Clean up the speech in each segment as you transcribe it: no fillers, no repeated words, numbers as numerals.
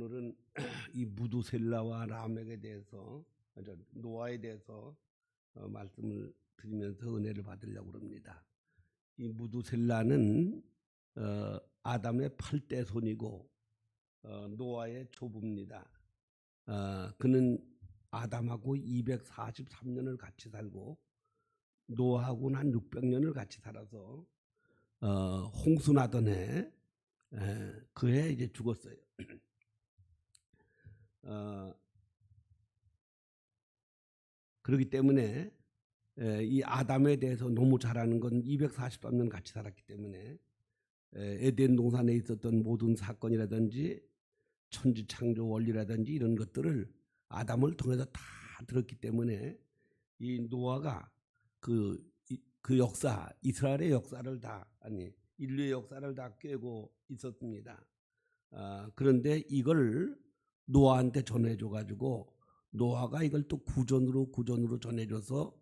오늘은 이 무두셀라와 라멕에 대해서 노아에 대해서 말씀을 드리면서 은혜를 받으려고 합니다. 이 무두셀라는 아담의 8대 손이고 노아의 조부입니다. 그는 아담하고 243년을 같이 살고 노아하고는 한 600년을 같이 살아서 홍수나던 해 그해 이제 죽었어요. 그렇기 때문에 이 아담에 대해서 너무 잘 아는 건 243년 같이 살았기 때문에 에덴 동산에 있었던 모든 사건이라든지 천지창조 원리라든지 이런 것들을 아담을 통해서 다 들었기 때문에 이 노아가 그 역사, 이스라엘의 역사를 다, 아니 인류의 역사를 다 꿰고 있었습니다. 그런데 이걸 노아한테 전해줘가지고 노아가 이걸 또 구전으로 전해줘서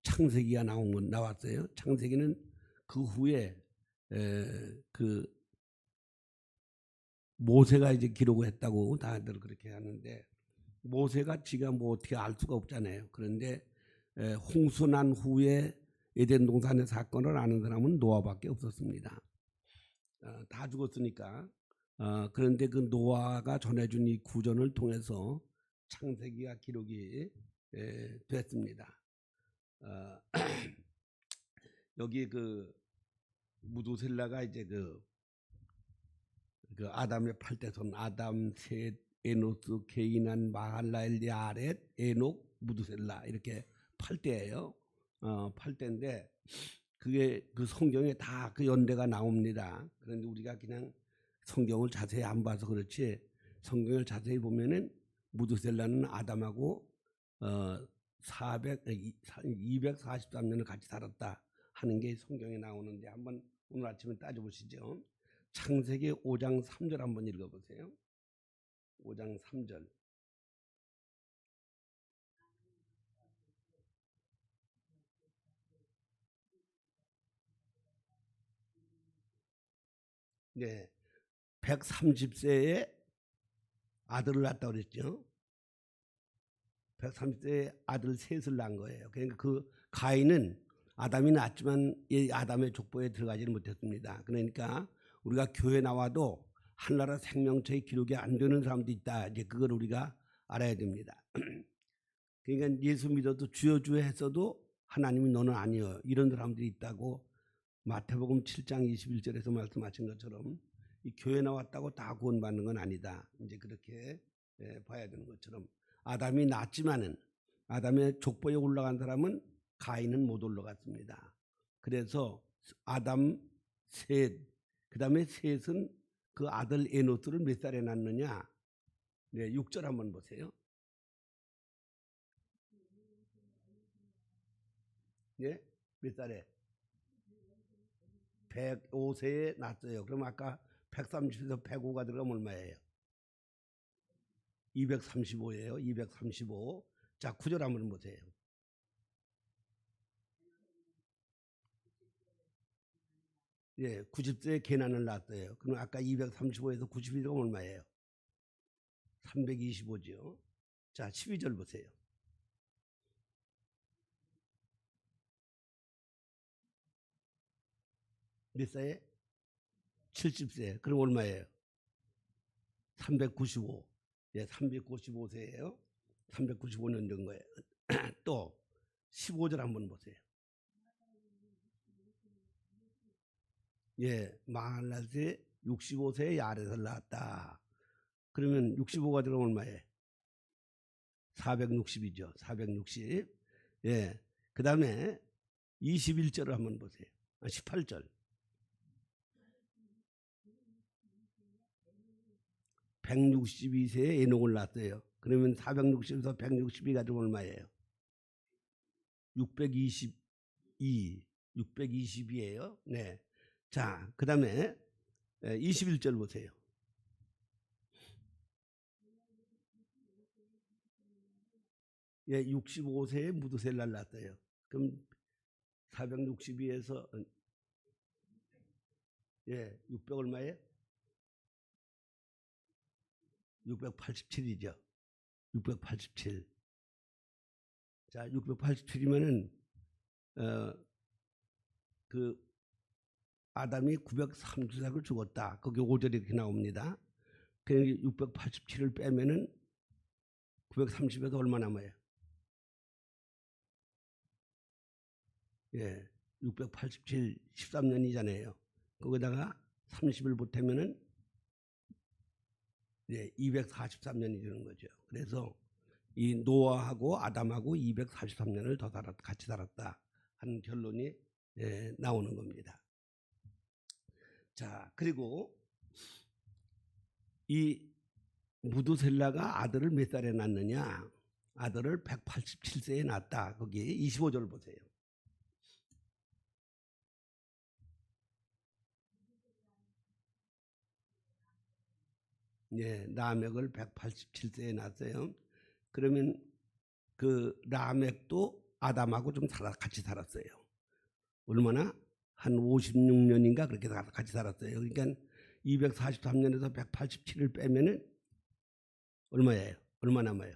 창세기가 나왔어요. 창세기는 그 후에 그 모세가 이제 기록을 했다고 다들 그렇게 하는데, 모세가 지가 뭐 어떻게 알 수가 없잖아요. 그런데 홍수 난 후에 에덴 동산의 사건을 아는 사람은 노아밖에 없었습니다. 다 죽었으니까. 그런데 그 노아가 전해준 이 구전을 통해서 창세기가 기록이 됐습니다. 여기 그 무두셀라가 이제 그 아담의 8대손 아담, 셋, 에노스, 게이난, 마할라엘, 야렛, 에녹, 무두셀라 이렇게 8대예요. 8대인데 그게 그 성경에 다 그 연대가 나옵니다. 그런데 우리가 그냥 성경을 자세히 안 봐서 그렇지, 성경을 자세히 보면은 무두셀라는 아담하고 243년을 같이 살았다 하는 게 성경에 나오는데, 한번 오늘 아침에 따져보시죠. 창세기 5장 3절 한번 읽어보세요. 5장 3절. 네, 130세에 아들을 낳았다고 그랬죠. 130세에 아들 셋을 낳은 거예요. 그러니까 그 가인은 아담이 낳았지만 이 아담의 족보에 들어가지는 못했습니다. 그러니까 우리가 교회 나와도 한나라 생명체의 기록이 안 되는 사람도 있다. 이제 그걸 우리가 알아야 됩니다. 그러니까 예수 믿어도 주여 했어도 하나님이 너는 아니여, 이런 사람들이 있다고 마태복음 7장 21절에서 말씀하신 것처럼 이 교회 나왔다고 다 구원받는 건 아니다. 이제 그렇게 봐야 되는 것처럼 아담이 낳았지만은 아담의 족보에 올라간 사람은 가인은 못 올라갔습니다. 그래서 아담, 셋, 그 다음에 셋은 그 아들 에노스를 몇 살에 낳느냐? 네, 6절 한번 보세요. 예? 몇 살에? 105세에 낳았어요. 그럼 아까 130에서 105가 들어가면 얼마예요? 235예요. 235. 자, 9절 한번 보세요. 예, 90세에 계난을 낳았어요. 그럼 아까 235에서 90이 들어가면 얼마예요? 325죠. 자, 12절 보세요. 몇 세에? 70세. 그럼 얼마예요? 395. 예, 395세예요. 395년 된 거예요. 또 15절 한번 보세요. 예, 마할랄세 65세에 야렛을 낳았다. 그러면 65가 들어오면 얼마예요? 460이죠. 460. 예. 그 다음에 21절을 한번 보세요. 18절. 162세에 에녹을 낳았어요. 그러면 460에서 162가 좀 얼마예요? 622. 622예요. 네. 자, 그 다음에 21절 보세요. 예, 65세에 무두셀라를 낳았어요. 그럼 462에서 예, 600 얼마예요? 687이죠. 687. 자, 687이면은 그 아담이 930을 죽었다. 거기 5절에 이렇게 나옵니다. 그러니까 687을 빼면은 930에서 얼마 남아요? 예, 687, 13년이잖아요. 거기다가 30을 보태면은 예, 243년이 되는 거죠. 그래서 이 노아하고 아담하고 243년을 더 같이 살았다 하는 결론이 예, 나오는 겁니다. 자, 그리고 이 무두셀라가 아들을 몇 살에 낳느냐? 아들을 187세에 낳았다. 거기 25절 보세요. 예, 라멕을 187세에 낳았어요. 그러면 그 라멕도 아담하고 좀 같이 살았어요. 얼마나? 한 56년인가 그렇게 같이 살았어요. 그러니까 243년에서 187을 빼면은 얼마예요? 얼마 남아요?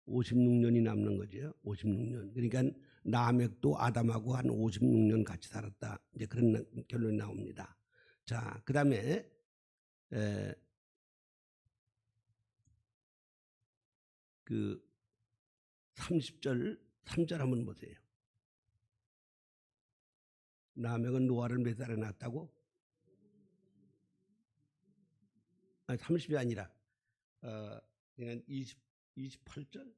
56년이 남는 거죠. 56년. 그러니까 라멕도 아담하고 한 56년 같이 살았다. 이제 그런 결론이 나옵니다. 자, 그다음에 그 30절 3절 한번 보세요. 라멕은 노아를 몇 살에 낳았다고? 아니, 30이 아니라 그냥 28절?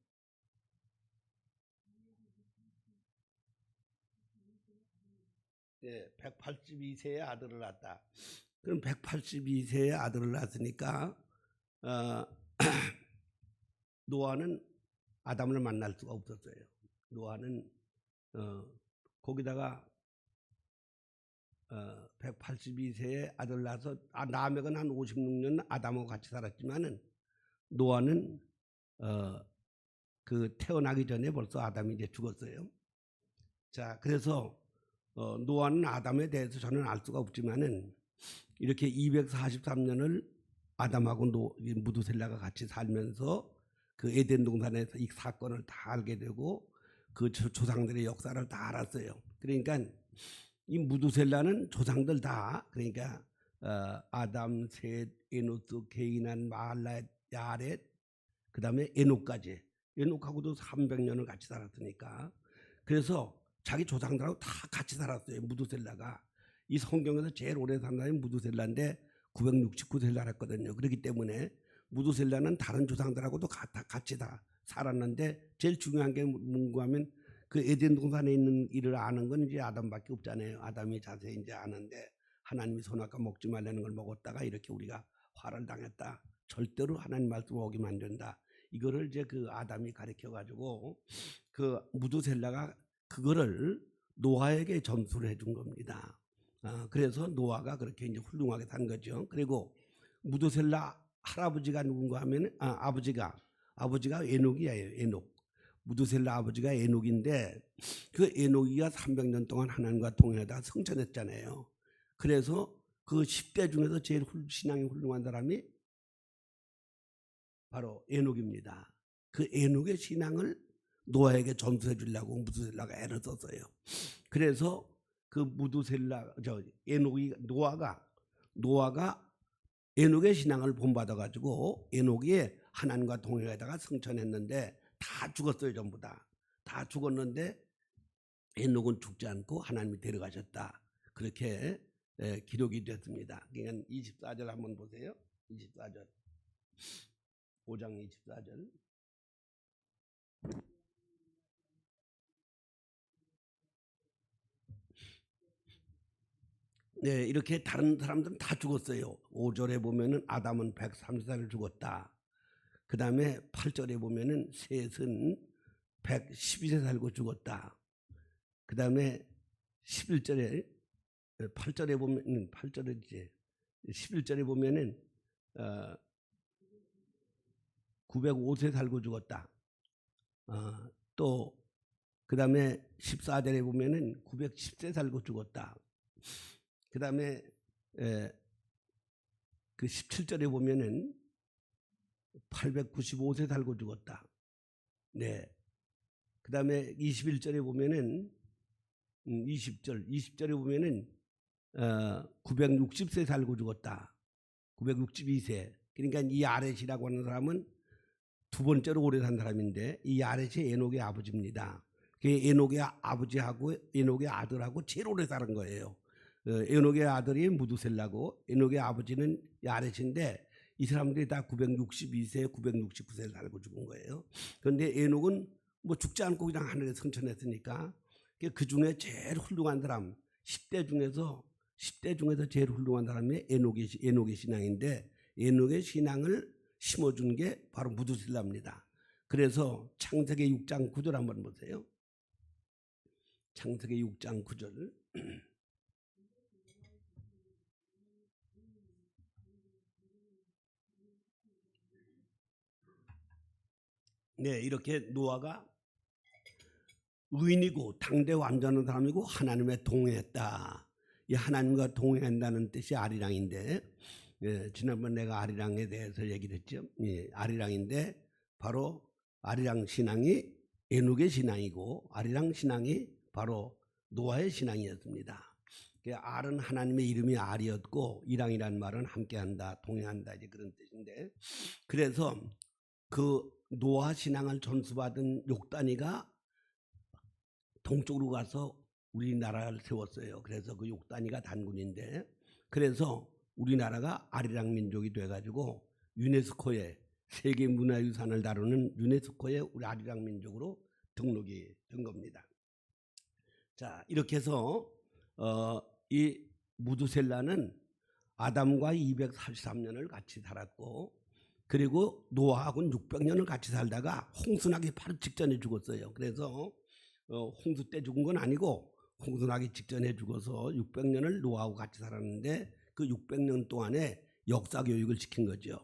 예, 182세의 아들을 낳았다. 그럼 182세의 아들을 낳았으니까 노아는 아담을 만날 수가 없었어요. 노아는 거기다가 182세의 아들 낳아서 라멕은 한 56년 아담하고 같이 살았지만은 노아는 그 태어나기 전에 벌써 아담이 이제 죽었어요. 자, 그래서 노아는 아담에 대해서 저는 알 수가 없지만은 이렇게 243년을 아담하고 무두셀라가 같이 살면서 그 에덴 동산에서 이 사건을 다 알게 되고 그 조상들의 역사를 다 알았어요. 그러니까 이 무두셀라는 조상들 다 그러니까 아담, 셋, 에노스, 게이난, 마할랏, 야렛, 그 다음에 에녹까지. 에녹하고도 300년을 같이 살았으니까. 그래서 자기 조상들하고 다 같이 살았어요. 무두셀라가. 이 성경에서 제일 오래 산 사람이 무두셀라인데 969세를 살았거든요. 그렇기 때문에 무두셀라는 다른 조상들하고도 같이 다 살았는데 제일 중요한 게 뭔가 하면 그 에덴 동산에 있는 일을 아는 건 이제 아담밖에 없잖아요. 아담이 자세히 이제 아는데 하나님이 선악과 먹지 말라는 걸 먹었다가 이렇게 우리가 화를 당했다. 절대로 하나님 말씀 어기면 안 된다. 이거를 이제 그 아담이 가르쳐 가지고 그 무두셀라가 그거를 노아에게 전수를 해준 겁니다. 그래서 노아가 그렇게 이제 훌륭하게 산 거죠. 그리고 무두셀라 할아버지가 누군가 하면 아버지가 에녹이에요. 에녹. 무두셀라 아버지가 에녹인데 그 에녹이가 300년 동안 하나님과 동행하다가 성천했잖아요. 그래서 그 10대 중에서 제일 신앙이 훌륭한 사람이 바로 에녹입니다. 그 에녹의 신앙을 노아에게 전수해 주려고 무두셀라가 애를 썼어요. 그래서 그 노아가 에녹의 신앙을 본받아 가지고 에녹이 하나님과 동행하다가 승천했는데 다 죽었어요. 전부 다 죽었는데 에녹은 죽지 않고 하나님이 데려가셨다. 그렇게 기록이 됐습니다. 그러니까 24절 한번 보세요. 24절 5장 24절. 네, 이렇게 다른 사람들은 다 죽었어요. 5절에 보면은 아담은 130살을 죽었다. 그 다음에 8절에 보면은 셋은 112세 살고 죽었다. 그 다음에 11절에 8절에 보면 8절에 이제 11절에 보면은 905세 살고 죽었다. 또 그 다음에 14절에 보면은 910세 살고 죽었다. 그 다음에 그 17절에 보면은 895세 살고 죽었다. 네. 그다음에 21절에 보면은 20절에 보면은 960세 살고 죽었다. 962세. 그러니까 이 아렛이라고 하는 사람은 두 번째로 오래 산 사람인데 이 아렛이 에녹의 아버지입니다. 에녹의 아버지하고 에녹의 아들하고 제일 오래 사는 거예요. 에녹의 아들이 무두셀라고 에녹의 아버지는 야렛인데 이 사람들이 다 962세, 969세 살고 죽은 거예요. 그런데 에녹은 뭐 죽지 않고 그냥 하늘에 승천했으니까 그 중에 제일 훌륭한 사람 10대 중에서 제일 훌륭한 사람이 에녹의 신앙인데 에녹의 신앙을 심어준 게 바로 무두셀라입니다. 그래서 창세기 6장 9절 한번 보세요. 창세기 6장 9절. 네, 이렇게 노아가 의인이고 당대 완전한 사람이고 하나님에 동행했다. 이 하나님과 동행한다는 뜻이 아리랑인데, 지난번 내가 아리랑에 대해서 얘기를 했죠. 아리랑인데 바로 아리랑 신앙이 에녹의 신앙이고 아리랑 신앙이 바로 노아의 신앙이었습니다. 알은 하나님의 이름이 알이었고 이랑이란 말은 함께한다, 동행한다 이제 그런 뜻인데, 그래서 그 노아 신앙을 전수받은 욕단이가 동쪽으로 가서 우리나라를 세웠어요. 그래서 그 욕단이가 단군인데, 그래서 우리나라가 아리랑 민족이 돼가지고 유네스코에 세계문화유산을 다루는 유네스코에 우리 아리랑 민족으로 등록이 된 겁니다. 자, 이렇게 해서 이 무두셀라는 아담과 243년을 같이 살았고, 그리고 노아하고는 600년을 같이 살다가 홍수나기 바로 직전에 죽었어요. 그래서 홍수 때 죽은 건 아니고 홍수나기 직전에 죽어서 600년을 노아하고 같이 살았는데 그 600년 동안에 역사 교육을 시킨 거죠.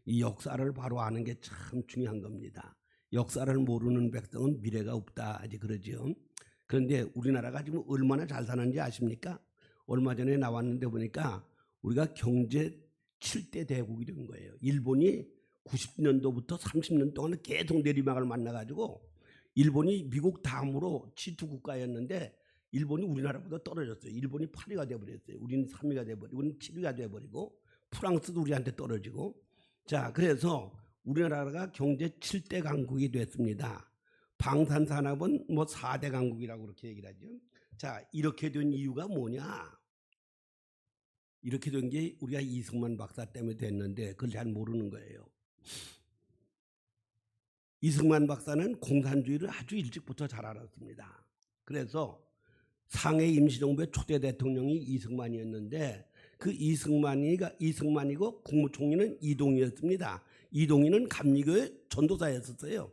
이 역사를 바로 아는 게 참 중요한 겁니다. 역사를 모르는 백성은 미래가 없다 이제 그러죠. 그런데 우리나라가 지금 얼마나 잘 사는지 아십니까? 얼마 전에 나왔는데 보니까 우리가 경제 7대 대국이 된 거예요. 일본이 90년도부터 30년 동안 계속 내리막을 만나가지고 일본이 미국 다음으로 G2 국가였는데 일본이 우리나라보다 떨어졌어요. 일본이 8위가 돼버렸어요. 우리는 3위가 돼버리고 우리는 7위가 돼버리고 프랑스도 우리한테 떨어지고. 자, 그래서 우리나라가 경제 7대 강국이 됐습니다. 방산산업은 뭐 4대 강국이라고 그렇게 얘기를 하죠. 자, 이렇게 된 이유가 뭐냐? 이렇게 된 게 우리가 이승만 박사 때문에 됐는데 그걸 잘 모르는 거예요. 이승만 박사는 공산주의를 아주 일찍부터 잘 알았습니다. 그래서 상해 임시정부의 초대 대통령이 이승만이었는데 그 이승만이고 국무총리는 이동희였습니다. 이동희는 감리교의 전도사였었어요.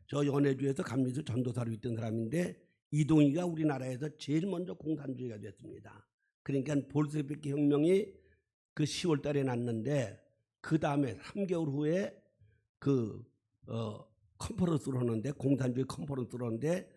저 연해주에서 감리교 전도사로 있던 사람인데 이동희가 우리나라에서 제일 먼저 공산주의가 됐습니다. 그러니까 볼셰비키 혁명이 그 10월 달에 났는데 그 다음에 3개월 후에 컨퍼런스를 하는데 공산주의 컨퍼런스를 하는데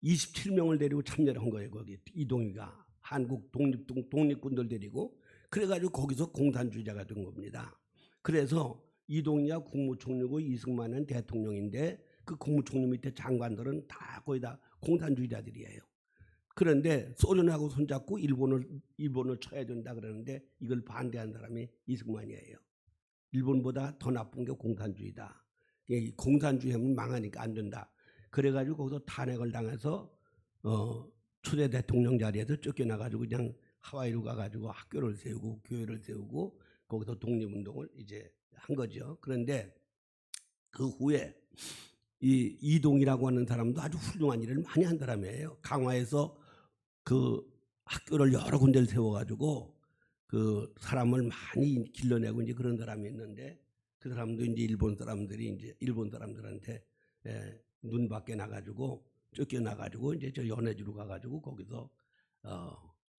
27명을 데리고 참여를 한 거예요. 거기 이동희가 한국 독립군들 데리고 그래가지고 거기서 공산주의자가 된 겁니다. 그래서 이동희가 국무총리고 이승만은 대통령인데 그 국무총리 밑에 장관들은 다 거의 다 공산주의자들이에요. 그런데 소련하고 손잡고 일본을 쳐야 된다 그러는데 이걸 반대한 사람이 이승만이에요. 일본보다 더 나쁜 게 공산주의다. 공산주의 하면 망하니까 안 된다. 그래가지고 거기서 탄핵을 당해서 초대 대통령 자리에서 쫓겨나가지고 그냥 하와이로 가가지고 학교를 세우고 교회를 세우고 거기서 독립운동을 이제 한 거죠. 그런데 그 후에 이 이동이라고 하는 사람도 아주 훌륭한 일을 많이 한 사람이에요. 강화에서 그 학교를 여러 군데를 세워가지고 그 사람을 많이 길러내고 이제 그런 사람이 있는데 그 사람도 이제 일본 사람들한테 눈 밖에 나가지고 쫓겨나가지고 이제 저 연해주로 가가지고 거기서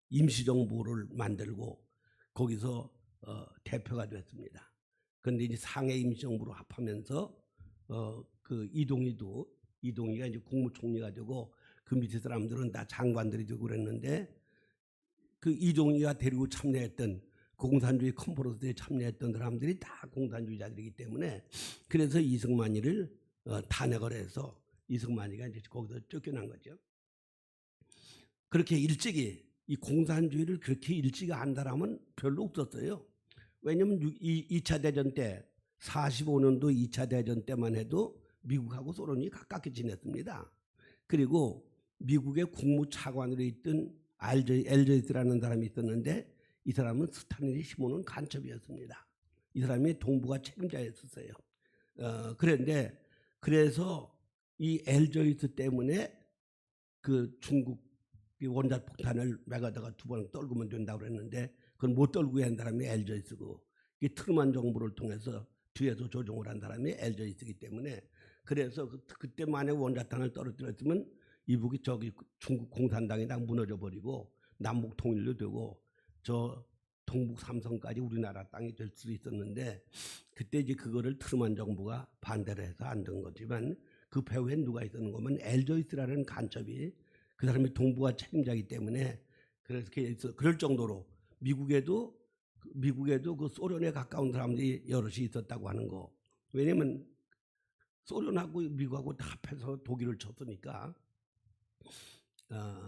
임시정부를 만들고 거기서 대표가 됐습니다. 그런데 이제 상해 임시정부로 합하면서 그 이동희가 이제 국무총리가 되고 그 밑에 사람들은 다 장관들이 되고 그랬는데 그 이동희가 데리고 참여했던 공산주의 컨퍼런스에 참여했던 사람들이 다 공산주의자들이기 때문에 그래서 이승만이를 탄핵을 해서 이승만이가 이제 거기서 쫓겨난 거죠. 그렇게 일찍이 이 공산주의를 그렇게 일찍이 안다라면 별로 없었어요. 왜냐하면 2차 대전 때 45년도 2차 대전 때만 해도 미국하고 소련이 가깝게 지냈습니다. 그리고 미국의 국무차관으로 있던 엘저이스라는 사람이 있었는데 이 사람은 스탈린이 심어놓은 간첩이었습니다. 이 사람이 동북아 책임자였었어요. 그런데 그래서 이 엘저이스 때문에 그 중국 원자 폭탄을 메가다가 2번 떨구면 된다고 그랬는데 그걸 못 떨구게 한 사람이 엘저이스고 이 트루만 정부를 통해서 뒤에서 조종을 한 사람이 엘저이스이기 때문에 그래서 그때 만에 원자탄을 떨어뜨렸으면 이북이 저기 중국 공산당이랑 무너져 버리고 남북 통일도 되고 저 동북 삼성까지 우리나라 땅이 될 수도 있었는데 그때 이제 그거를 트루만 정부가 반대를 해서 안 된 거지만 그 배후에 누가 있었는 거면 엘저이스라는 간첩이 그 사람이 동북아 책임자이기 때문에 그래서 그럴 정도로 미국에도 그 소련에 가까운 사람들이 여럿이 있었다고 하는 거. 왜냐면 소련하고 미국하고 다 합해서 독일을 쳤으니까.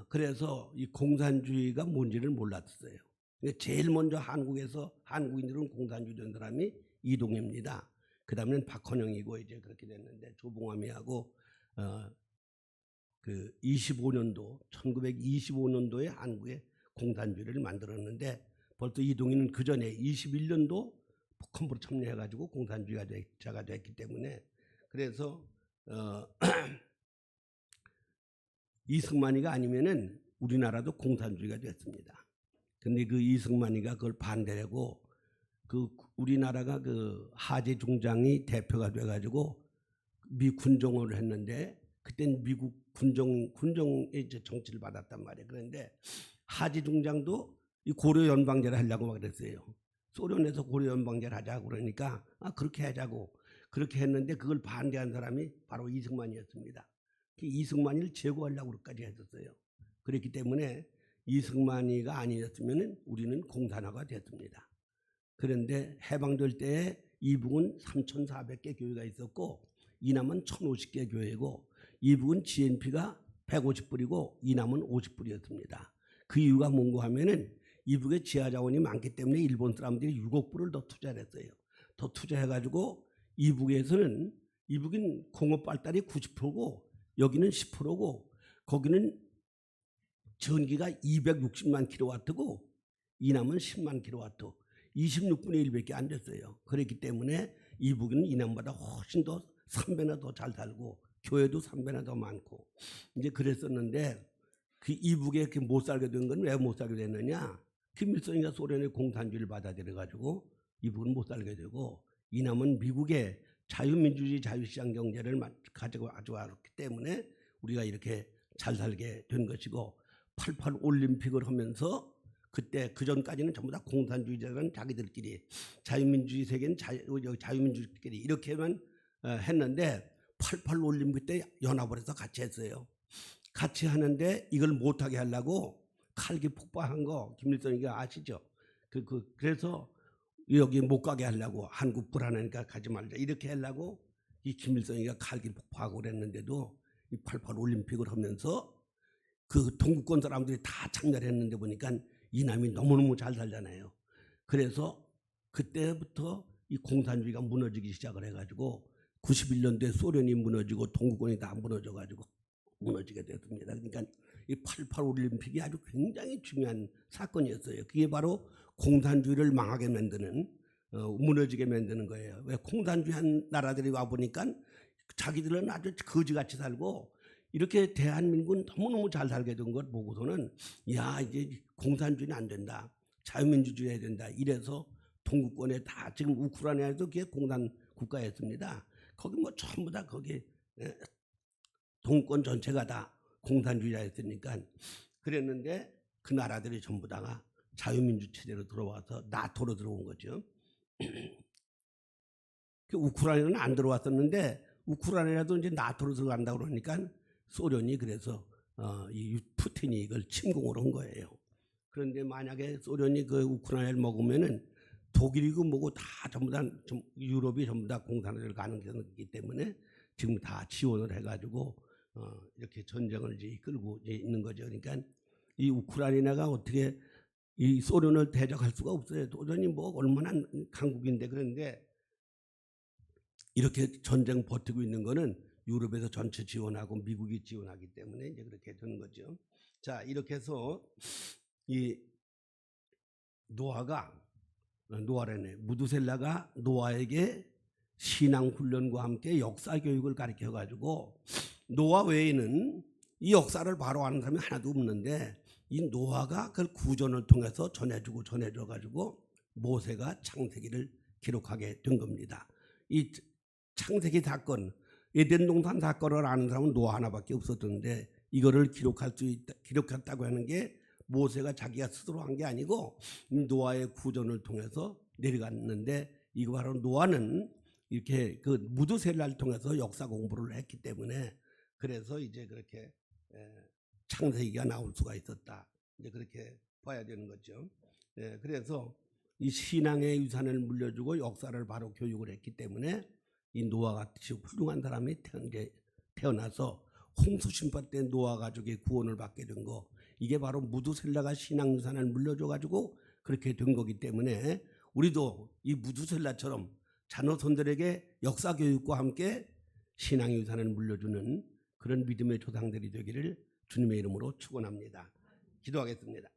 그래서 이 공산주의가 뭔지를 몰랐어요. 제일 먼저 한국인들은 공산주의 된 사람이 이동입니다. 그 다음에는 박헌영이고 이제 그렇게 됐는데 조봉암이하고 그 1925년도에 한국에 공산주의를 만들었는데 벌써 이동희는 그 전에 21년도 북한부로 참여해가지고 공산주의자가 됐기 때문에 그래서 이승만이가 아니면은 우리나라도 공산주의가 됐습니다. 근데 그 이승만이가 그걸 반대하고 그 우리나라가 그 하제 중장이 대표가 돼가지고 미 군종을 했는데 그땐 미국 군종의 이제 정치를 받았단 말이에요. 그런데 하제 중장도 이 고려 연방제를 하려고 막 그랬어요. 소련에서 고려 연방제를 하자고 그러니까 그렇게 하자고 그렇게 했는데 그걸 반대한 사람이 바로 이승만이었습니다. 이승만이를 제거하려고 그까지 했었어요. 그렇기 때문에 이승만이가 아니었으면 우리는 공산화가 됐습니다. 그런데 해방될 때에 이북은 3,400개 교회가 있었고 이남은 1,050개 교회고 이북은 GNP가 150불이고 이남은 50불이었습니다. 그 이유가 뭔가 하면은 이북에 지하자원이 많기 때문에 일본 사람들이 6억 불을 더 투자를 했어요. 더 투자해가지고 이북에서는 이북인 공업 발달이 90%고 여기는 10%고 거기는 전기가 260만 킬로와트고 이남은 10만 킬로와트 26분의 1밖에 안 됐어요. 그렇기 때문에 이북은 이남보다 훨씬 더 3배나 더 잘 살고 교회도 3배나 더 많고 이제 그랬었는데 그 이북에 못 살게 된 건 왜 못 살게 됐느냐? 김일성이가 소련의 공산주의를 받아들여 가지고 이북은 못 살게 되고 이남은 미국의 자유민주주의 자유시장 경제를 가지고 왔기 때문에 우리가 이렇게 잘 살게 된 것이고 88 올림픽을 하면서 그때 그 전까지는 전부 다 공산주의자는 자기들끼리 자유민주주의 세계는 자유민주주의끼리 이렇게만 했는데 88 올림픽 때 연합을 해서 같이 했어요. 같이 하는데 이걸 못하게 하려고 칼기 폭파한 거 김일성이가 아시죠? 그래서 여기 못 가게 하려고 한국 불안하니까 가지 말자 이렇게 하려고 이 김일성이가 칼기 폭파하고 그랬는데도 이 88 올림픽을 하면서 그 동구권 사람들이 다 참여를 했는데 보니까 이남이 너무너무 잘 살잖아요. 그래서 그때부터 이 공산주의가 무너지기 시작을 해가지고 91년도에 소련이 무너지고 동구권이 다 무너져가지고 무너지게 됐습니다. 그러니까 이 88 올림픽이 아주 굉장히 중요한 사건이었어요. 그게 바로 공산주의를 망하게 만드는 무너지게 만드는 거예요. 왜 공산주의한 나라들이 와 보니까 자기들은 아주 거지같이 살고 이렇게 대한민국은 너무너무 잘 살게 된 걸 보고서는 야 이제 공산주의는 안 된다. 자유민주주의 해야 된다. 이래서 동구권에 다 지금 우크라이나에도 그게 공산 국가였습니다. 거기 뭐 전부 다 거기 동구권 전체가 다 공산주의자였으니까 그랬는데 그 나라들이 전부 다가 자유민주 체제로 들어와서 나토로 들어온 거죠. 우크라이나는 안 들어왔었는데 우크라이나도 이제 나토로 들어간다고 그러니까 소련이 그래서 이 푸틴이 이걸 침공을 한 거예요. 그런데 만약에 소련이 그 우크라이나를 먹으면은 독일이고 뭐고 다 전부 다 유럽이 전부 다 공산화될 가능성이 있기 때문에 지금 다 지원을 해가지고 이렇게 전쟁을 이제 이끌고 이제 있는 거죠. 그러니까 이 우크라이나가 어떻게 이 소련을 대적할 수가 없어요. 소련이 뭐 얼마나 강국인데. 그런데 이렇게 전쟁 버티고 있는 거는 유럽에서 전체 지원하고 미국이 지원하기 때문에 이제 그렇게 되는 거죠. 자, 이렇게 해서 이 노아라네 무두셀라가 노아에게 신앙 훈련과 함께 역사 교육을 가르쳐 가지고 노아 외에는 이 역사를 바로 아는 사람이 하나도 없는데 이 노아가 그 구전을 통해서 전해주고 전해줘 가지고 모세가 창세기를 기록하게 된 겁니다. 이 창세기 사건, 에덴 동산 사건을 아는 사람은 노아 하나밖에 없었던데 이거를 기록했다고 하는 게 모세가 자기가 스스로 한 게 아니고 노아의 구전을 통해서 내려갔는데 이거 바로 노아는 이렇게 그 무드셀라를 통해서 역사 공부를 했기 때문에 그래서 이제 그렇게 창세기가 나올 수가 있었다. 이제 그렇게 봐야 되는 거죠. 그래서 이 신앙의 유산을 물려주고 역사를 바로 교육을 했기 때문에 이 노아 같이 훌륭한 사람이 태어나서 홍수 심판 때 노아 가족의 구원을 받게 된 거, 이게 바로 무두셀라가 신앙 유산을 물려줘 가지고 그렇게 된 거기 때문에 우리도 이 무두셀라처럼 자녀손들에게 역사 교육과 함께 신앙 유산을 물려주는 그런 믿음의 조상들이 되기를 주님의 이름으로 축원합니다. 기도하겠습니다.